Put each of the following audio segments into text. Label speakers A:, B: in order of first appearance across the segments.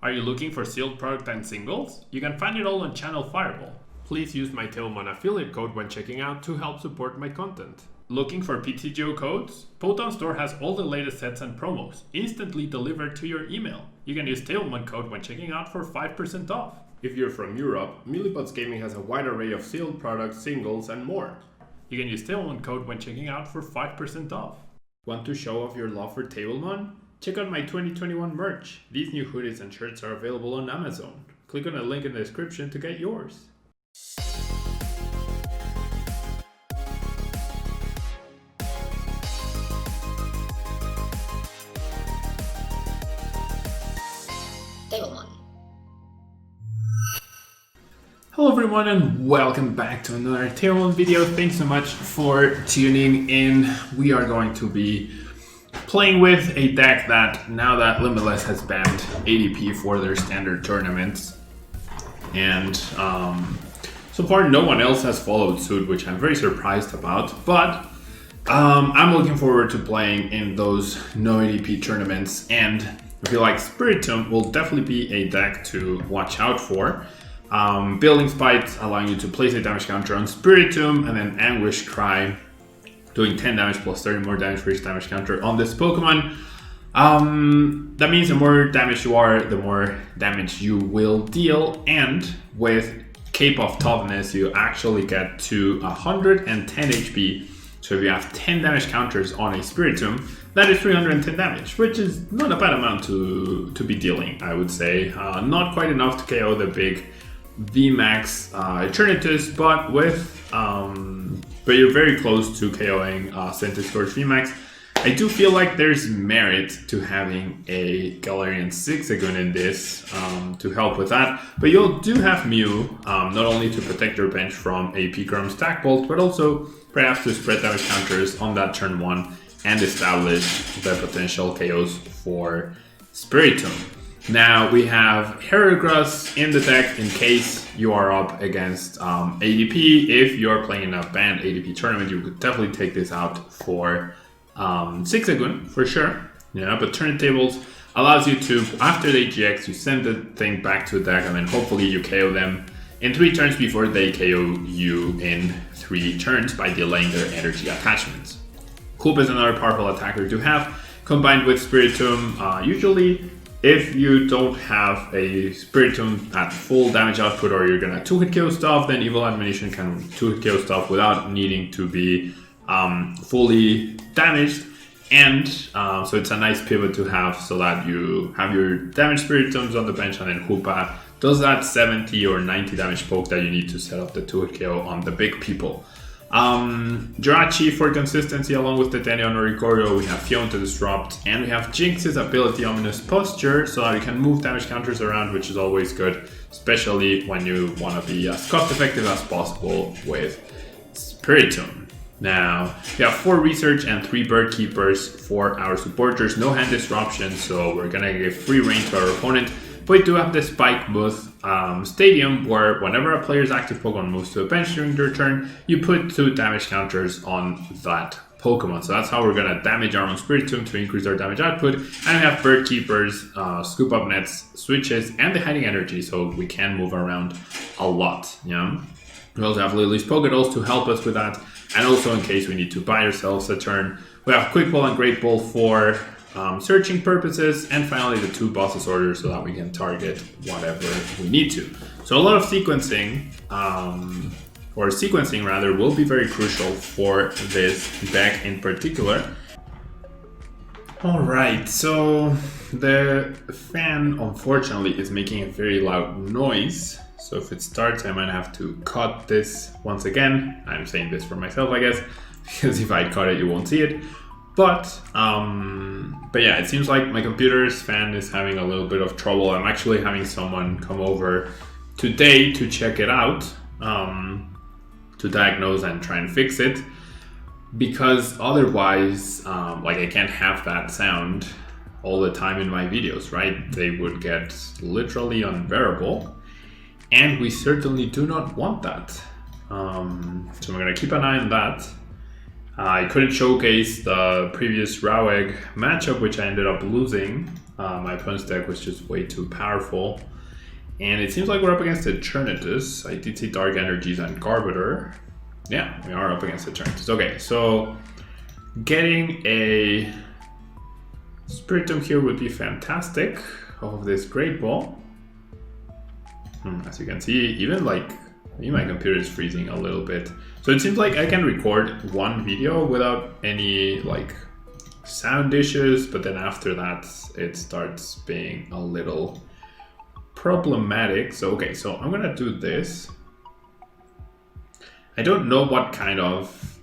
A: Are you looking for sealed product and singles? You can find it all on Channel Fireball. Please use my Tailmon affiliate code when checking out to help support my content. Looking for PTGO codes? Poton Store has all the latest sets and promos, instantly delivered to your email. You can use Tailmon code when checking out for 5% off. If you're from Europe, Millipots Gaming has a wide array of sealed products, singles, and more. You can use Tailmon code when checking out for 5% off. Want to show off your love for Tailmon? Check out my 2021 merch. These new hoodies and shirts are available on Amazon. Click on the link in the description to get yours. Hello everyone and welcome back to another Tailmon video. Thanks so much for tuning in. We are going to be playing with a deck that, now that Limitless has banned ADP for their standard tournaments, and so far no one else has followed suit, which I'm very surprised about, but I'm looking forward to playing in those no ADP tournaments, and I feel like Spiritomb will definitely be a deck to watch out for. Building Spite allowing you to place a damage counter on Spiritomb, and then Anguish Cry doing 10 damage plus 30 more damage for each damage counter on this Pokemon. That means the more damage you are, the more damage you will deal, and with Cape of Toughness you actually get to 110 HP. So if you have 10 damage counters on a Spiritomb, that is 310 damage, which is not a bad amount to be dealing, I would say. Not quite enough to KO the big VMAX Eternatus, but but you're very close to KOing Centiskorch VMAX. I do feel like there's merit to having a Galarian Zigzagoon in this to help with that. But you do have Mew, not only to protect your bench from a Pikarom Stack Bolt, but also perhaps to spread damage counters on that turn 1 and establish the potential KOs for Spiritomb. Now we have Heracross in the deck in case you are up against ADP. If you're playing in a banned ADP tournament, you could definitely take this out for Zigzagoon for sure. Yeah, but Turntables allows you to, after they GX, you send the thing back to the deck, and then hopefully you KO them in 3 turns before they KO you in 3 turns by delaying their energy attachments. Hoopa is another powerful attacker to have combined with Spiritomb. Usually, if you don't have a Spiritomb at full damage output, or you're gonna 2-hit KO stuff, then Evil Admonition can 2-hit KO stuff without needing to be fully damaged. And so it's a nice pivot to have, so that you have your damaged Spiritombs on the bench, and then Hoopa does that 70 or 90 damage poke that you need to set up the 2-hit KO on the big people. Jirachi for consistency along with Dedenne on Oricorio. We have Phione to disrupt, and we have Jynx's ability Ominous Posture, so that you can move damage counters around, which is always good, especially when you want to be as cost effective as possible with Spiritomb. Now we have 4 research and 3 bird keepers for our supporters. No hand disruption, so we're gonna give free reign to our opponent. But we do have the Spikemuth Stadium, where whenever a player's active Pokemon moves to a bench during their turn, you put 2 damage counters on that Pokemon. So that's how we're gonna damage our own Spiritomb to increase our damage output. And we have Bird Keepers, Scoop Up Nets, Switches, and the Hiding Energy, so we can move around a lot. Yeah. We also have Lily's Pokédolls to help us with that, and also in case we need to buy ourselves a turn. We have Quick Ball and Great Ball for searching purposes, and finally the 2 Boss's Orders, so that we can target whatever we need to. So a lot of sequencing, or sequencing rather, will be very crucial for this deck in particular. Alright, so the fan unfortunately is making a very loud noise, so if it starts I might have to cut this once again. I'm saying this for myself, I guess, because if I cut it you won't see it. But yeah, it seems like my computer's fan is having a little bit of trouble. I'm actually having someone come over today to check it out, to diagnose and try and fix it, because otherwise, like, I can't have that sound all the time in my videos, right? They would get literally unbearable, and we certainly do not want that. So we're gonna keep an eye on that. I couldn't showcase the previous Raw Egg matchup, which I ended up losing My opponent's deck was just way too powerful. And it seems like we're up against Eternatus. I did see Dark Energies and Garbiter. Yeah, we are up against Eternatus. Okay, so getting a Spiritomb here would be fantastic off of this Great Ball. As you can see, even like my computer is freezing a little bit. So it seems like I can record one video without any like sound issues, but then after that it starts being a little problematic. So okay, so I'm gonna do this. I don't know what kind of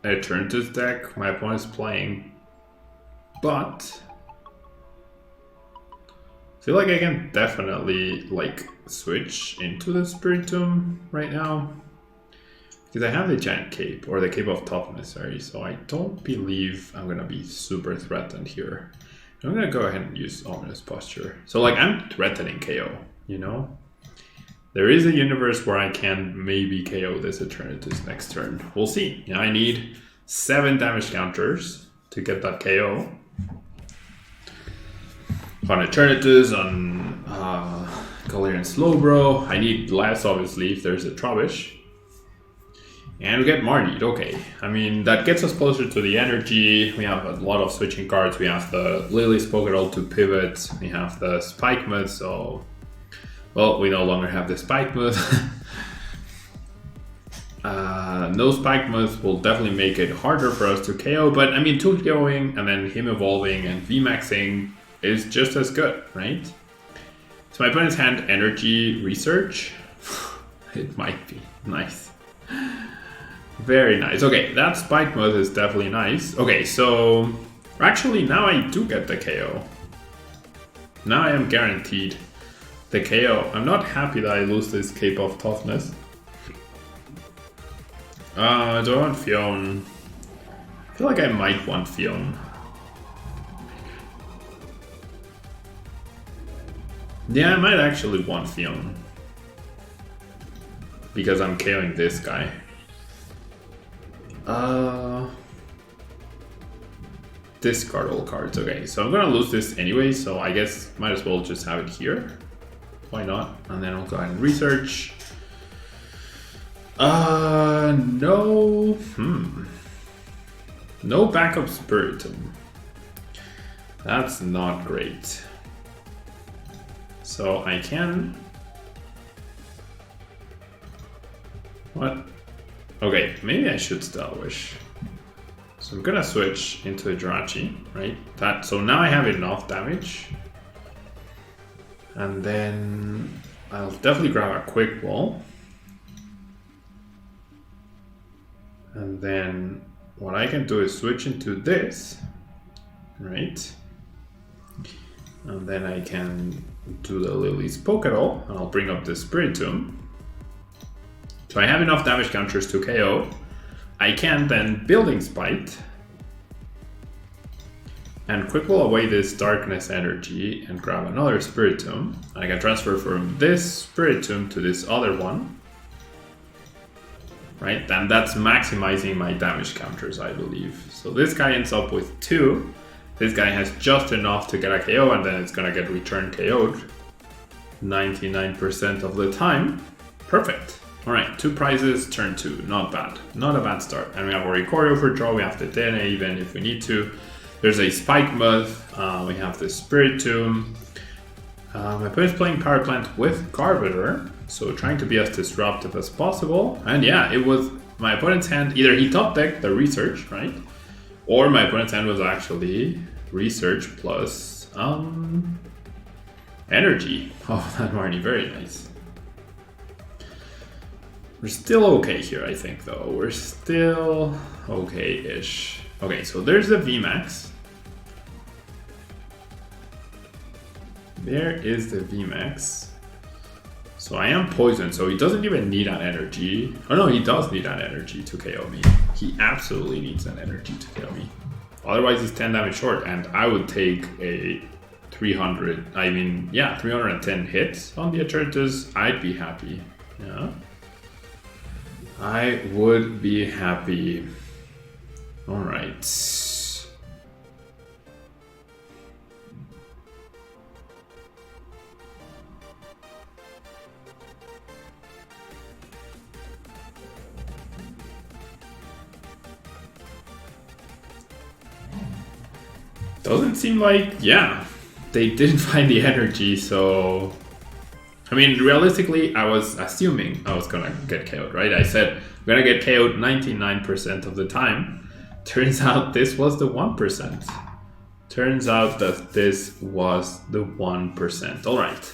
A: Eternatus deck my opponent is playing, but I feel like I can definitely like switch into the Spiritomb right now because I have the giant cape, or the Cape of Toughness, sorry, so I don't believe I'm gonna be super threatened here. I'm gonna go ahead and use Ominous Posture. So like I'm threatening KO, you know? There is a universe where I can maybe KO this Eternatus next turn. We'll see. Yeah, I need 7 damage counters to get that KO. On Eternatus, on Galarian Slowbro. I need less, obviously, if there's a Trubbish. And we get Marnied, okay. I mean, that gets us closer to the energy. We have a lot of switching cards. We have the Lily's Pokeball to pivot. We have the Spikemuth, so... Well, we no longer have the Spikemuth. No Spikemuth will definitely make it harder for us to KO, but I mean, 2 KOing and then him evolving and VMAXing is just as good, right? So my opponent's hand Energy Research. It might be nice. Very nice. Okay, that Spikemuth is definitely nice. Okay, so actually now I do get the KO. Now I am guaranteed the KO. I'm not happy that I lose this Cape of Toughness. Do I want Phione? I feel like I might want Phione. Yeah, I might actually want Phione. Because I'm KOing this guy. Discard all cards. Okay, so I'm gonna lose this anyway, so I guess might as well just have it here. Why not? And then I'll go ahead and research. No. No backup Spiritomb. That's not great. So I can... What? Okay, maybe I should Style Wish. So I'm gonna switch into a Jirachi, right? So now I have enough damage. And then I'll definitely grab a Quick Ball. And then what I can do is switch into this, right? And then I can do the Lily's Pokeball, and I'll bring up the Spiritomb. So I have enough damage counters to KO. I can then Building Spite and Quick Ball away this Darkness Energy and grab another Spiritomb. I can transfer from this Spiritomb to this other one. Right, and that's maximizing my damage counters, I believe. So this guy ends up with 2. This guy has just enough to get a KO, and then it's gonna get return KO'd 99% of the time. Perfect. All right, 2 prizes, turn 2, not bad. Not a bad start. And we have Oricorio for draw, we have the Dedenne even if we need to. There's a Spikemuth, we have the Spiritomb. My opponent's playing Power Plant with Garbiter, so trying to be as disruptive as possible. And yeah, it was my opponent's hand, either he top decked the Research, right? Or my opponent's hand was actually Research plus Energy. Oh, that Marnie, very nice. We're still okay here, I think, though. We're still okay-ish. Okay, so there's the VMAX. There is the VMAX. So I am poisoned, so he doesn't even need an energy. Oh no, he does need an energy to KO me. He absolutely needs an energy to KO me. Otherwise he's 10 damage short, and I would take a 310 hits on the Eternatus. I'd be happy. Yeah. I would be happy. Alright. Doesn't seem like, yeah, they didn't find the energy, so... I mean, realistically, I was assuming I was gonna get KO'd, right? I said, I'm gonna get KO'd 99% of the time. Turns out this was the 1%. Turns out that this was the 1%. Alright.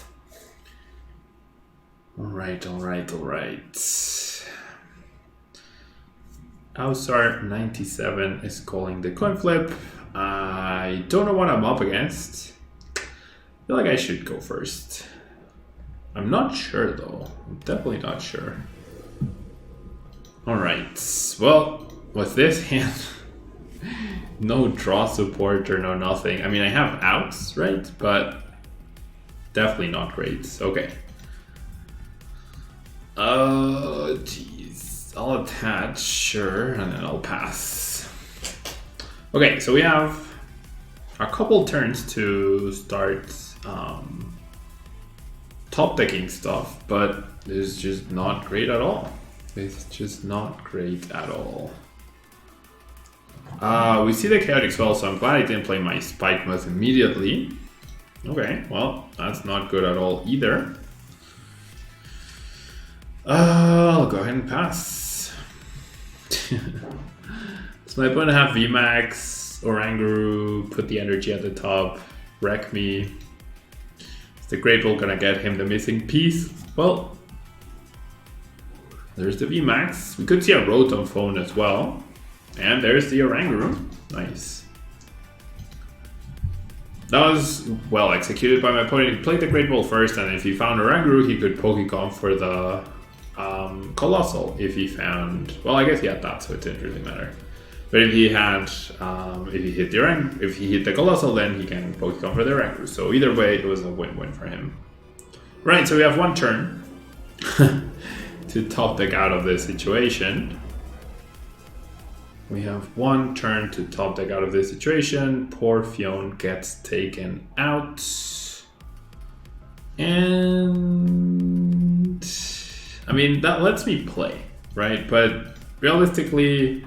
A: Alright. Ausar97 is calling the coin flip. I don't know what I'm up against. I feel like I should go first. I'm not sure though. I'm definitely not sure. Alright. Well, with this hand, no draw support or no nothing. I mean, I have outs, right? But definitely not great. Okay. Jeez. I'll attach, sure, and then I'll pass. Okay, so we have a couple turns to start top decking stuff, but it's just not great at all. It's just not great at all. We see the chaotic spell, so I'm glad I didn't play my Spikemuth immediately. Okay, well, that's not good at all either. I'll go ahead and pass. So my opponent have VMAX, Oranguru, put the energy at the top, wreck me. Is the Great Ball gonna get him the missing piece? Well, there's the VMAX. We could see a Rotom phone as well. And there's the Oranguru. Nice. That was well executed by my opponent. He played the Great Ball first, and if he found Oranguru, he could Pokecom for the Coalossal. If he found, well, I guess he had that, so it didn't really matter. But if he had, if he hit the Coalossal, then he can Pokecom for the Oranguru. So either way, it was a win-win for him. Right, so we have one turn to top deck out of this situation. We have one turn to top deck out of this situation. Poor Phione gets taken out. And I mean, that lets me play, right? But realistically,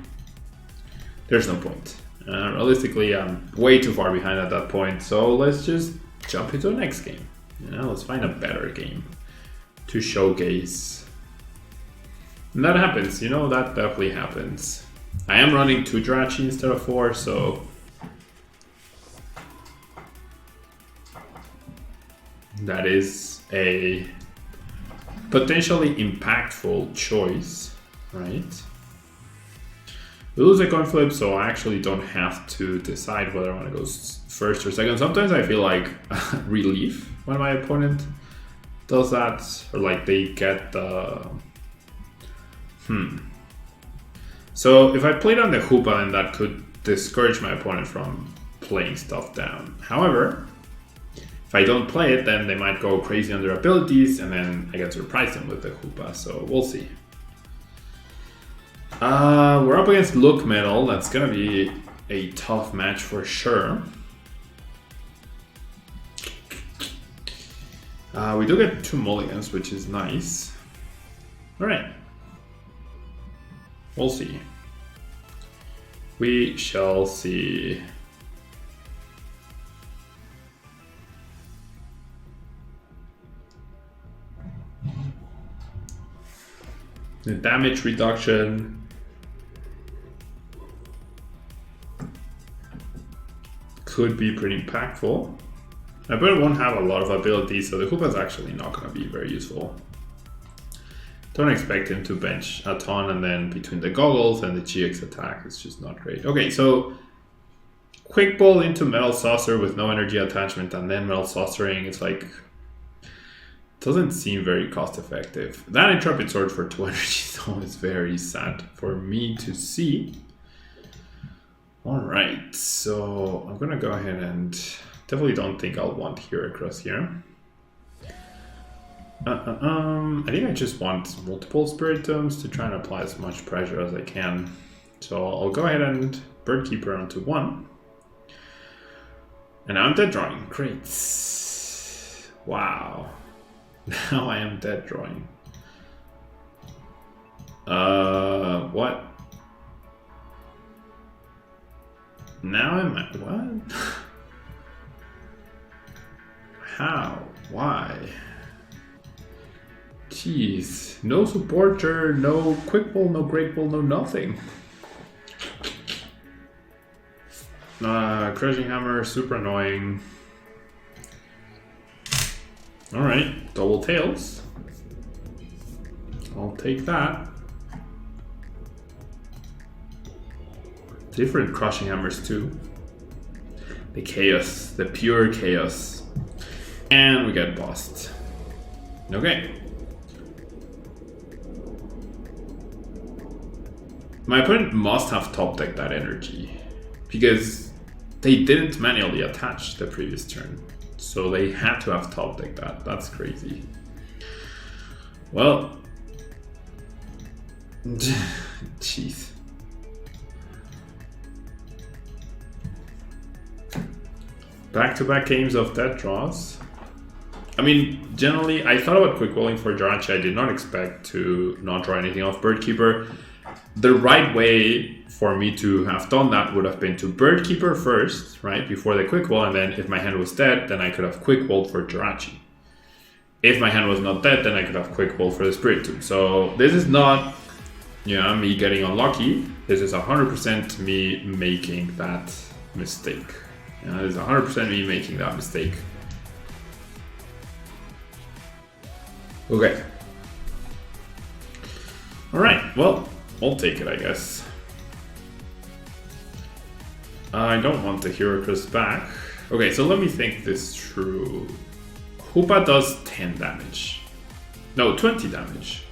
A: there's no point. Realistically, I'm way too far behind at that point. So let's just jump into the next game. You know, let's find a better game to showcase. And that happens, you know, that definitely happens. I am running 2 Jirachi instead of 4, so that is a potentially impactful choice, right? We lose a coin flip, so I actually don't have to decide whether I want to go first or second. Sometimes I feel like relief when my opponent does that, or like they get the So if I played on the Hoopa, then that could discourage my opponent from playing stuff down. However, if I don't play it, then they might go crazy on their abilities, and then I get to surprise them with the Hoopa, so we'll see. We're up against Melmetal. That's gonna be a tough match for sure. We do get 2 mulligans, which is nice. Alright. We'll see. We shall see. The damage reduction could be pretty impactful. My opponent won't have a lot of abilities, so the Hoopa is actually not going to be very useful. Don't expect him to bench a ton, and then between the goggles and the GX attack, it's just not great. Okay, so quick ball into Metal Saucer with no energy attachment, and then Metal Saucering. It's like, doesn't seem very cost effective. That Intrepid Sword for 2 energy though is very sad for me to see. Alright, so I'm gonna go ahead and definitely don't think I'll want Heracross here. I think I just want multiple Spiritombs to try and apply as much pressure as I can. So I'll go ahead and Bird Keeper onto 1. And now I'm dead drawing. Great. Wow. Now I am dead drawing. What? Now I'm at what? How? Why? Jeez. No supporter, no quick ball, no great ball, no nothing. Crushing Hammer, super annoying. Alright, double tails. I'll take that. Different Crushing Hammers too. The chaos, the pure chaos. And we get bossed. Okay. My opponent must have top decked that energy, because they didn't manually attach the previous turn. So they had to have top decked that. That's crazy. Well, jeez. Back-to-back games of dead draws. I mean, generally, I thought about quick rolling for Jirachi. I did not expect to not draw anything off Bird Keeper. The right way for me to have done that would have been to Bird Keeper first, right, before the quick roll, and then if my hand was dead, then I could have quick rolled for Jirachi. If my hand was not dead, then I could have quick rolled for the Spiritomb. So this is not, you know, me getting unlucky. This is 100% me making that mistake. You know, this is 100% me making that mistake. Okay. Alright, well, I'll take it, I guess. I don't want the Heracross back. Okay, so let me think this through. Hoopa does 10 damage. No, 20 damage.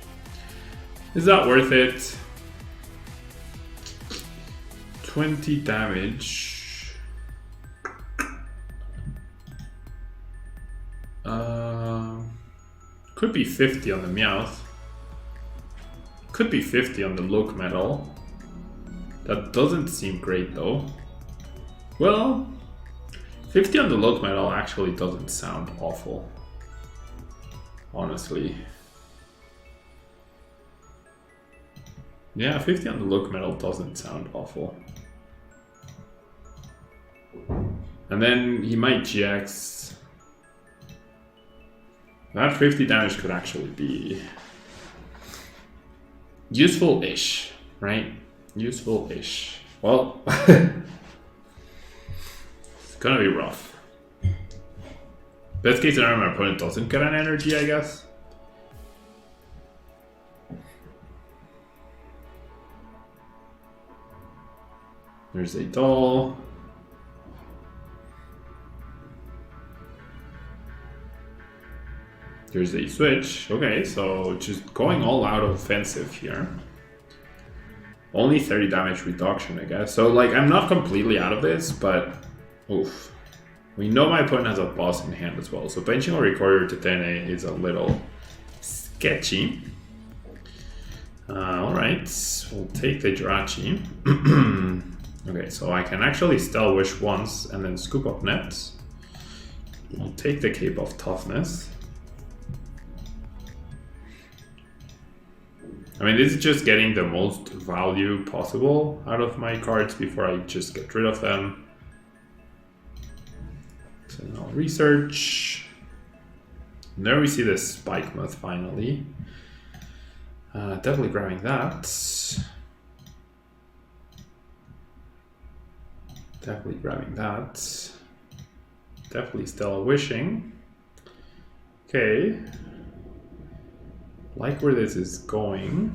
A: Is that worth it? 20 damage. Could be 50 on the Meowth. Could be 50 on the Lucario. That doesn't seem great though. Well, 50 on the Lucario actually doesn't sound awful. Honestly. Yeah, 50 on the Lucario doesn't sound awful. And then he might GX. That 50 damage could actually be useful-ish, right? Useful-ish. Well, it's gonna be rough. Best case scenario, my opponent doesn't get an energy, I guess. There's a doll. There's a switch. Okay, so just going all out offensive here. Only 30 damage reduction, I guess. So, like, I'm not completely out of this, but oof. We know my opponent has a boss in hand as well. So benching Oricorio to Dedenne is a little sketchy. Alright, we'll take the Jirachi. Okay, so I can actually Stealth Wish once and then Scoop Up Net. We'll take the Cape of Toughness. I mean, this is just getting the most value possible out of my cards before I just get rid of them. So now research. And there we see the Spikemuth finally. Definitely grabbing that. Definitely grabbing that. Definitely still wishing. Okay. Like where this is going.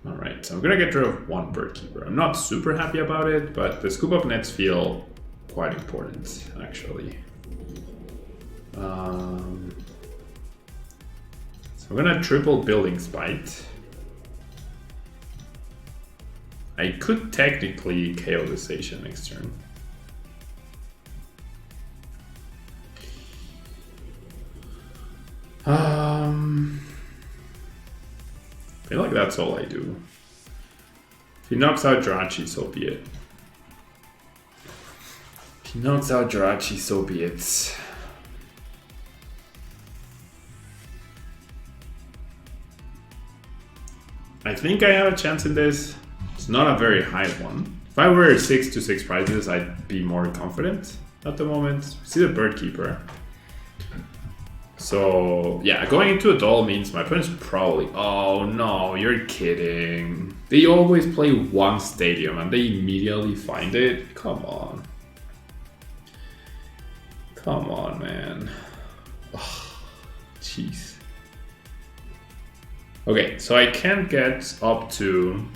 A: Alright, so I'm gonna get rid of one Bird Keeper. I'm not super happy about it, but the Scoop Up Nets feel quite important, actually. So I'm gonna triple Building Spite. I could technically KO the station next turn. I feel like that's all I do. If he knocks out Jirachi, so be it. If he knocks out Jirachi, so be it. I think I have a chance in this. It's not a very high one. If I were 6 to 6 prizes, I'd be more confident at the moment. See the Bird Keeper. So yeah, going into a duel means my opponent's probably, oh no, you're kidding. They always play one stadium and they immediately find it. Come on. Come on, man. Jeez. Okay, so I can get up to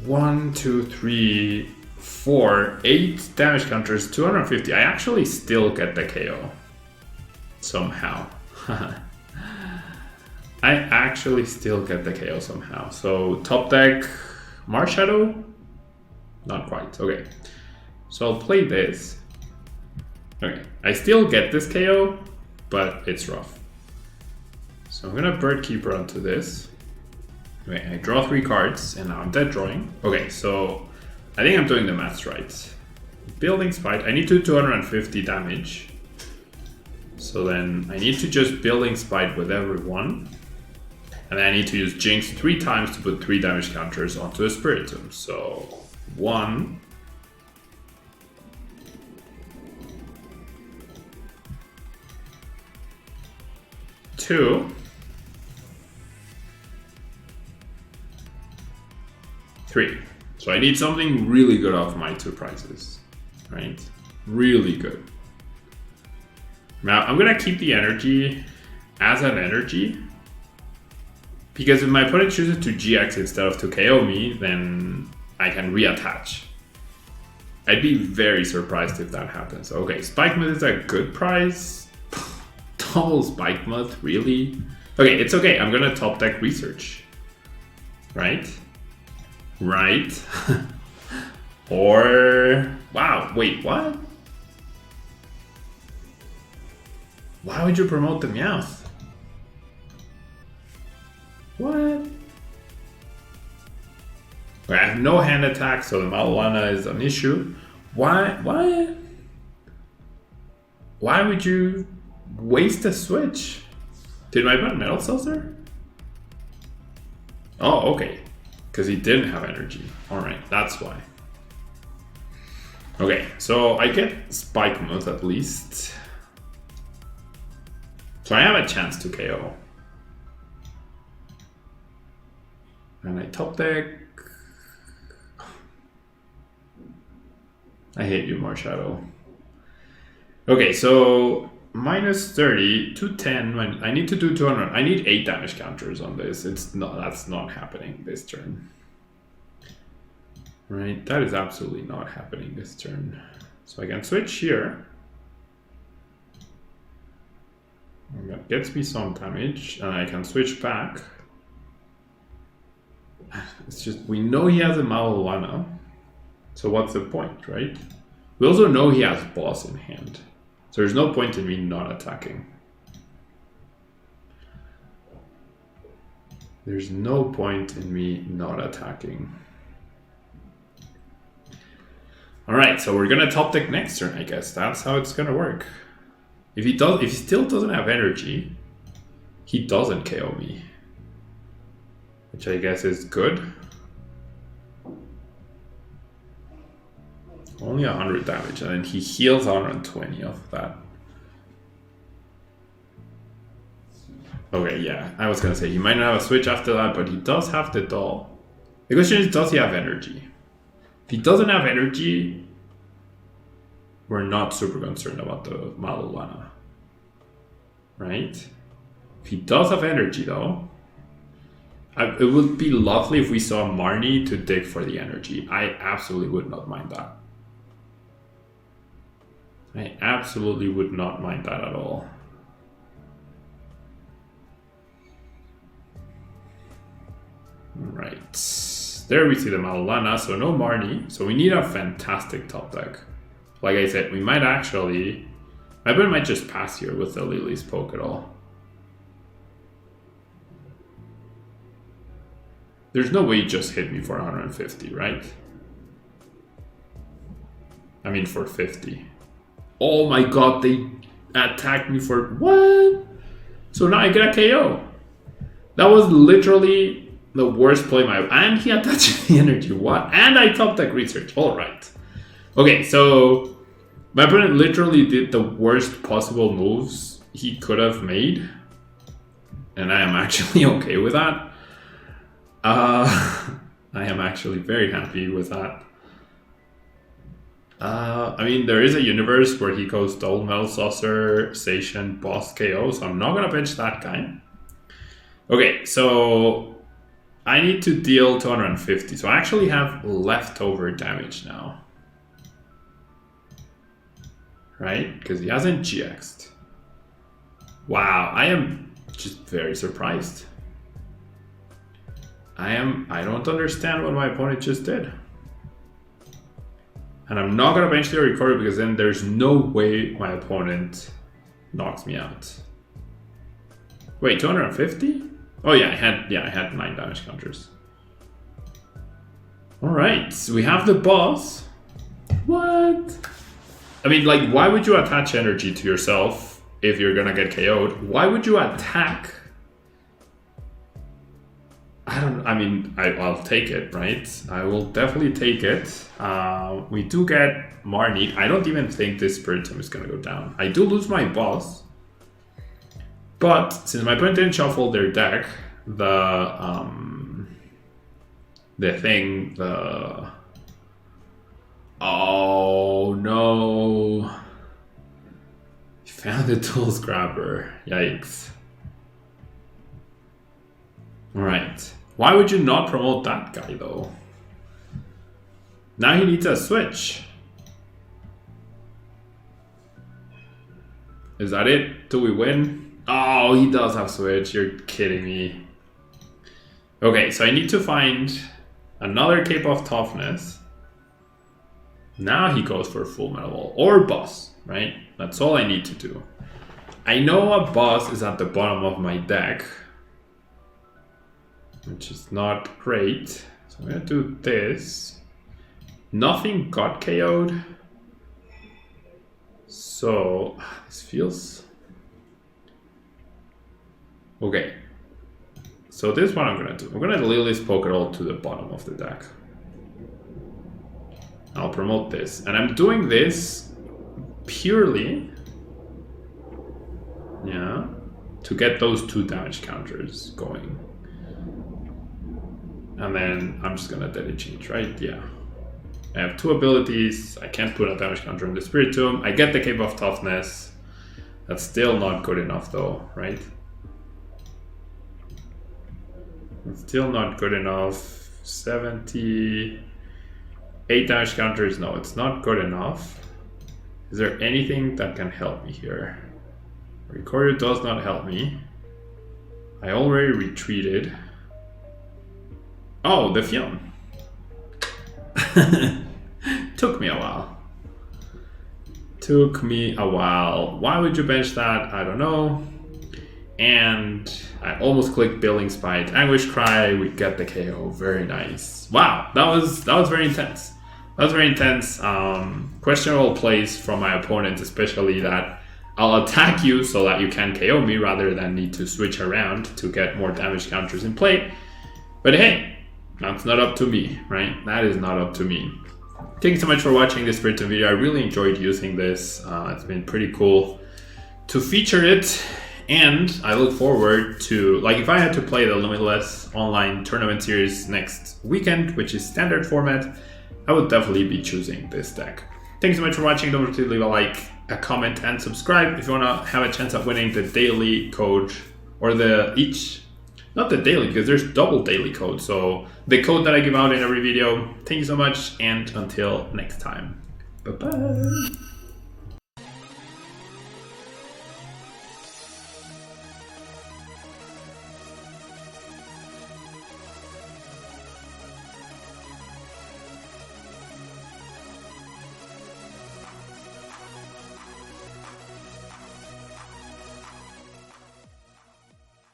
A: 1, 2, 3, 4, 8 damage counters, 250. I actually still get the KO. Somehow. I actually still get the KO somehow. So top deck, Marshadow? Not quite. Okay. So I'll play this. Okay. I still get this KO, but it's rough. So I'm gonna Bird Keeper onto this. Okay, I draw 3 cards and now I'm dead drawing. Okay, so I think I'm doing the maths right. Building Spite, I need to do 250 damage. So then I need to just Building Spite with everyone. And then I need to use Jynx 3 times to put 3 damage counters onto a Spiritomb. So 1. 2. 3. So I need something really good off my 2 prizes, right? Really good. Now I'm gonna keep the energy as an energy, because if my opponent chooses to GX instead of to KO me, then I can reattach. I'd be very surprised if that happens. Okay, Spikemuth is a good prize. Double Spikemuth, really? Okay, it's okay. I'm gonna top deck Research, right? Right. Or wow, wait, what? Why would you promote the Meowth? What? I have no hand attack, so the Malwana is an issue. Why would you waste a switch? Did my opponent Metal Seltzer? Oh, okay. Because he didn't have energy. Alright, that's why. Okay, so I get Spikemuth at least. So I have a chance to KO. And I top deck. I hate you, Marshadow. Okay, so minus 30 to 10. I need to do 200. I need 8 damage counters on this. That's not happening this turn. Right, that is absolutely not happening this turn. So I can switch here. And that gets me some damage, and I can switch back. It's just, we know he has a Malwana. So what's the point, right? We also know he has Boss in hand. So there's no point in me not attacking. There's no point in me not attacking. Alright, so we're gonna top deck next turn, I guess. That's how it's gonna work. If he still doesn't have energy, he doesn't KO me. Which I guess is good. Only 100 damage, and then he heals 120 of that. Okay, yeah, I was gonna say he might not have a switch after that, but he does have the doll. The question is, does he have energy? If he doesn't have energy, we're not super concerned about the Malwana. Right? If he does have energy though, it would be lovely if we saw Marnie to dig for the energy. I absolutely would not mind that. I absolutely would not mind that at all. Right. There we see the Malwana, so no Marnie. So we need a fantastic top deck. Like I said, we might actually... My opponent might just pass here with the Lily's Pokédoll. There's no way he just hit me for 150, right? I mean for 50. Oh my god, they attacked me for what? So now I get a KO. That was literally the worst play and he attached the energy. What? And I top deck research. All right. Okay, so my opponent literally did the worst possible moves he could have made, and I am actually okay with that. I am actually very happy with that. I mean, there is a universe where he goes Double Metal Saucer, Station, Boss KO, so I'm not gonna bench that guy. Okay, so I need to deal 250, so I actually have leftover damage now. Right? Because he hasn't GX'd. Wow, I am just very surprised. I don't understand what my opponent just did. And I'm not gonna bench the Oricorio because then there's no way my opponent knocks me out. Wait, 250? Oh yeah, I had 9 damage counters. Alright, so we have the boss. What? I mean, like, why would you attach energy to yourself if you're gonna get KO'd? Why would you attack? I'll take it, right? I will definitely take it. We do get Marnie. I don't even think this Spiritomb is gonna go down. I do lose my boss. But since my opponent didn't shuffle their deck, oh no. He found the tools grabber. Yikes. Alright. Why would you not promote that guy though? Now he needs a switch. Is that it? Do we win? Oh, he does have switch. You're kidding me. Okay, so I need to find another Cape of Toughness. Now he goes for full metal wall or boss, right? That's all I need to do. I know a boss is at the bottom of my deck, which is not great. So I'm gonna do this. Nothing got KO'd. So this feels okay. So this is what I'm gonna do. I'm gonna Lily's Pokérall to the bottom of the deck. I'll promote this, and I'm doing this purely, yeah, to get those 2 damage counters going. And then I'm just gonna Dedenne change, right? Yeah. I have 2 abilities. I can't put a damage counter on the Spiritomb. I get the Cape of Toughness. That's still not good enough though, right? It's still not good enough. 78 damage counters. No, it's not good enough. Is there anything that can help me here? Oricorio does not help me. I already retreated. Oh, the Phione. Took me a while. Took me a while. Why would you bench that? I don't know. And I almost clicked Building Spite. Anguish Cry, we get the KO. Very nice. Wow, that was very intense. That was very intense. Questionable plays from my opponent, especially that I'll attack you so that you can KO me rather than need to switch around to get more damage counters in play. But hey, that's not up to me, right? That is not up to me. Thanks so much for watching this Spiritomb video. I really enjoyed using this. It's been pretty cool to feature it. And I look forward to, like, if I had to play the Limitless Online Tournament Series next weekend, which is standard format, I would definitely be choosing this deck. Thanks so much for watching. Don't forget to leave a like, a comment, and subscribe if you want to have a chance of winning the daily code, or not the daily, because there's double daily code. So the code that I give out in every video. Thank you so much, and until next time. Bye-bye.